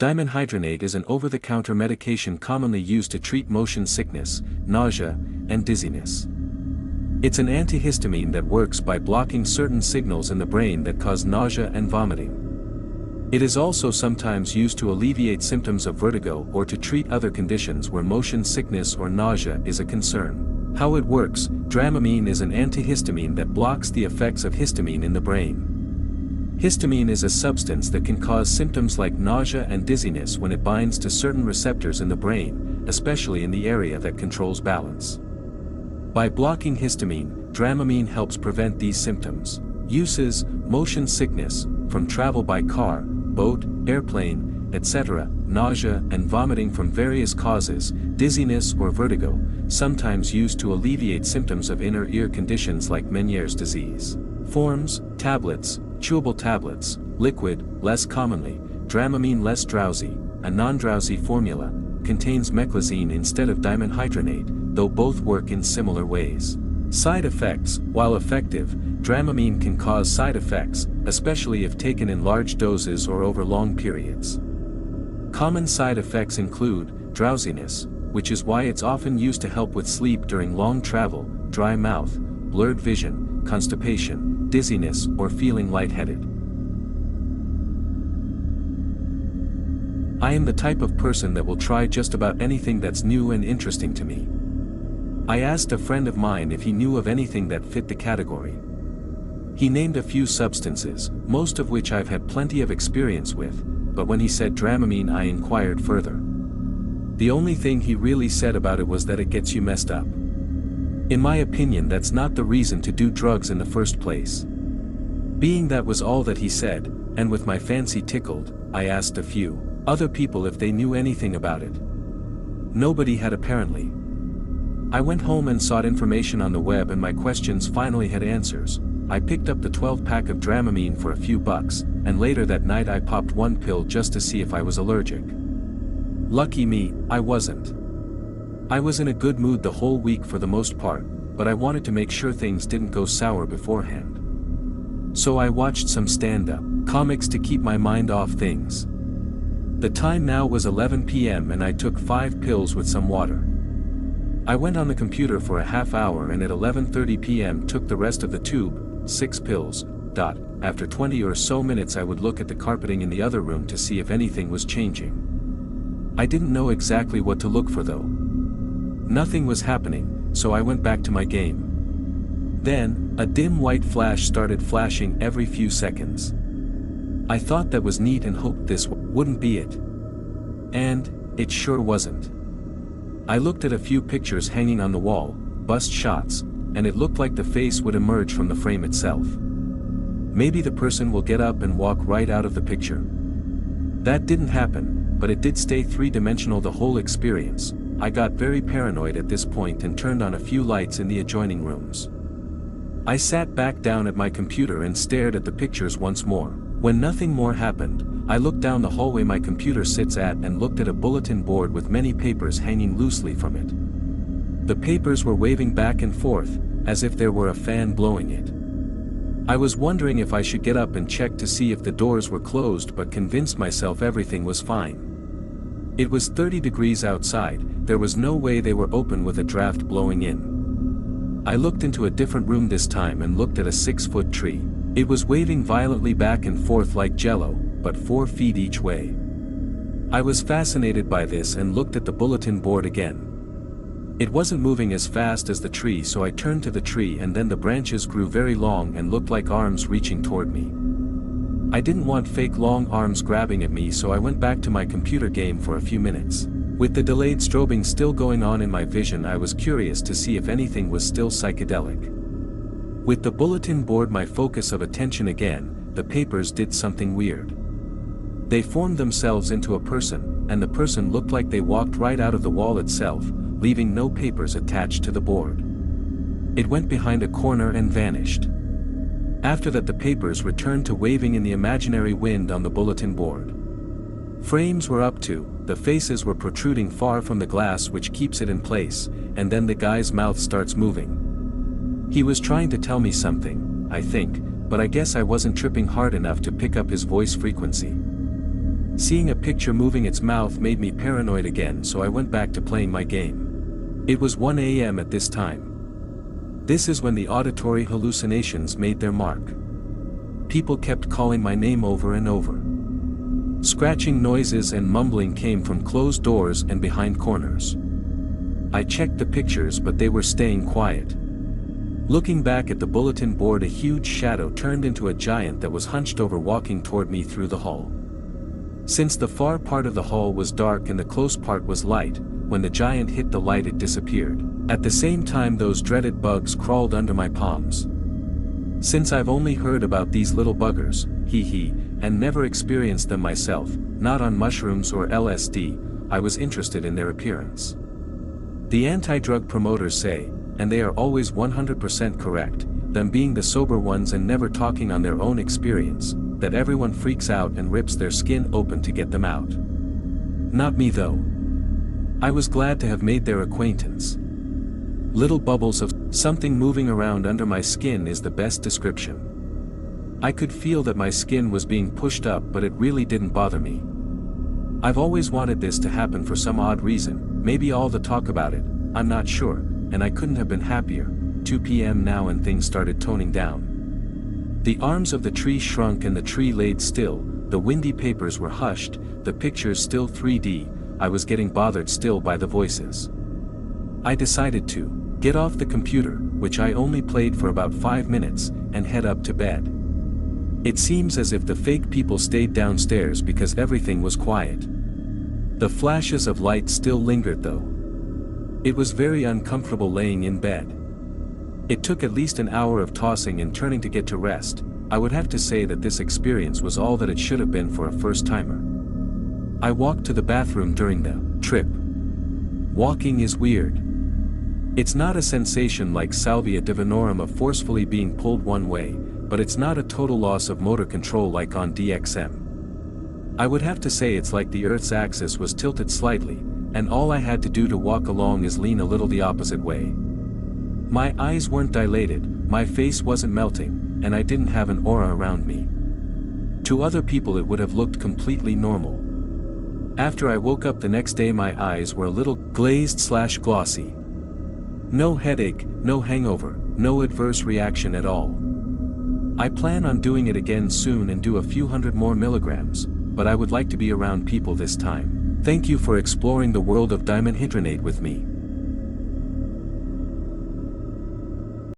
Dimenhydrinate is an over-the-counter medication commonly used to treat motion sickness, nausea, and dizziness. It's an antihistamine that works by blocking certain signals in the brain that cause nausea and vomiting. It is also sometimes used to alleviate symptoms of vertigo or to treat other conditions where motion sickness or nausea is a concern. How it works: Dramamine is an antihistamine that blocks the effects of histamine in the brain. Histamine is a substance that can cause symptoms like nausea and dizziness when it binds to certain receptors in the brain, especially in the area that controls balance. By blocking histamine, Dramamine helps prevent these symptoms. Uses: motion sickness, from travel by car, boat, airplane, etc., nausea and vomiting from various causes, dizziness or vertigo, sometimes used to alleviate symptoms of inner ear conditions like Meniere's disease. Forms: tablets, chewable tablets, liquid, less commonly, Dramamine less drowsy, a non-drowsy formula, contains meclizine instead of dimenhydrinate, though both work in similar ways. Side effects: while effective, Dramamine can cause side effects, especially if taken in large doses or over long periods. Common side effects include drowsiness, which is why it's often used to help with sleep during long travel, dry mouth, blurred vision, constipation, dizziness or feeling lightheaded. I am the type of person that will try just about anything that's new and interesting to me. I asked a friend of mine if he knew of anything that fit the category. He named a few substances, most of which I've had plenty of experience with, but when he said Dramamine I inquired further. The only thing he really said about it was that it gets you messed up. In my opinion, that's not the reason to do drugs in the first place. Being that was all that he said, and with my fancy tickled, I asked a few other people if they knew anything about it. Nobody had apparently. I went home and sought information on the web and my questions finally had answers. I picked up the 12-pack of Dramamine for a few bucks, and later that night I popped one pill just to see if I was allergic. Lucky me, I wasn't. I was in a good mood the whole week for the most part, but I wanted to make sure things didn't go sour beforehand. So I watched some stand-up comics to keep my mind off things. The time now was 11 p.m. and I took 5 pills with some water. I went on the computer for a half hour and at 11:30 p.m. took the rest of the tube, 6 pills. After 20 or so minutes I would look at the carpeting in the other room to see if anything was changing. I didn't know exactly what to look for though. Nothing was happening, so I went back to my game. Then, a dim white flash started flashing every few seconds. I thought that was neat and hoped this wouldn't be it. And, it sure wasn't. I looked at a few pictures hanging on the wall, bust shots, and it looked like the face would emerge from the frame itself. Maybe the person will get up and walk right out of the picture. That didn't happen, but it did stay three-dimensional the whole experience. I got very paranoid at this point and turned on a few lights in the adjoining rooms. I sat back down at my computer and stared at the pictures once more. When nothing more happened, I looked down the hallway my computer sits at and looked at a bulletin board with many papers hanging loosely from it. The papers were waving back and forth, as if there were a fan blowing it. I was wondering if I should get up and check to see if the doors were closed, but convinced myself everything was fine. It was 30 degrees outside, there was no way they were open with a draft blowing in. I looked into a different room this time and looked at a 6-foot tree. It was waving violently back and forth like jello, but 4 feet each way. I was fascinated by this and looked at the bulletin board again. It wasn't moving as fast as the tree, so I turned to the tree and then the branches grew very long and looked like arms reaching toward me. I didn't want fake long arms grabbing at me, so I went back to my computer game for a few minutes. With the delayed strobing still going on in my vision, I was curious to see if anything was still psychedelic. With the bulletin board my focus of attention again, the papers did something weird. They formed themselves into a person, and the person looked like they walked right out of the wall itself, leaving no papers attached to the board. It went behind a corner and vanished. After that the papers returned to waving in the imaginary wind on the bulletin board. Frames were up too, the faces were protruding far from the glass which keeps it in place, and then the guy's mouth starts moving. He was trying to tell me something, I think, but I guess I wasn't tripping hard enough to pick up his voice frequency. Seeing a picture moving its mouth made me paranoid again, so I went back to playing my game. It was 1 a.m. at this time. This is when the auditory hallucinations made their mark. People kept calling my name over and over. Scratching noises and mumbling came from closed doors and behind corners. I checked the pictures, but they were staying quiet. Looking back at the bulletin board, a huge shadow turned into a giant that was hunched over, walking toward me through the hall. Since the far part of the hall was dark and the close part was light, when the giant hit the light it disappeared. At the same time, those dreaded bugs crawled under my palms. Since I've only heard about these little buggers, and never experienced them myself, not on mushrooms or LSD, I was interested in their appearance. The anti-drug promoters say, and they are always 100% correct, them being the sober ones and never talking on their own experience, that everyone freaks out and rips their skin open to get them out. Not me though. I was glad to have made their acquaintance. Little bubbles of something moving around under my skin is the best description. I could feel that my skin was being pushed up, but it really didn't bother me. I've always wanted this to happen for some odd reason, maybe all the talk about it, I'm not sure, and I couldn't have been happier. 2 p.m. now and things started toning down. The arms of the tree shrunk and the tree laid still, the windy papers were hushed, the pictures still 3D, I was getting bothered still by the voices. I decided to get off the computer, which I only played for about 5 minutes, and head up to bed. It seems as if the fake people stayed downstairs because everything was quiet. The flashes of light still lingered though. It was very uncomfortable laying in bed. It took at least an hour of tossing and turning to get to rest. I would have to say that this experience was all that it should have been for a first-timer. I walked to the bathroom during the trip. Walking is weird. It's not a sensation like salvia divinorum of forcefully being pulled one way, but it's not a total loss of motor control like on DXM. I would have to say it's like the Earth's axis was tilted slightly, and all I had to do to walk along is lean a little the opposite way. My eyes weren't dilated, my face wasn't melting, and I didn't have an aura around me. To other people it would have looked completely normal. After I woke up the next day, my eyes were a little glazed/glossy. No headache, no hangover, no adverse reaction at all. I plan on doing it again soon and do a few hundred more milligrams, but I would like to be around people this time. Thank you for exploring the world of dimenhydrinate with me.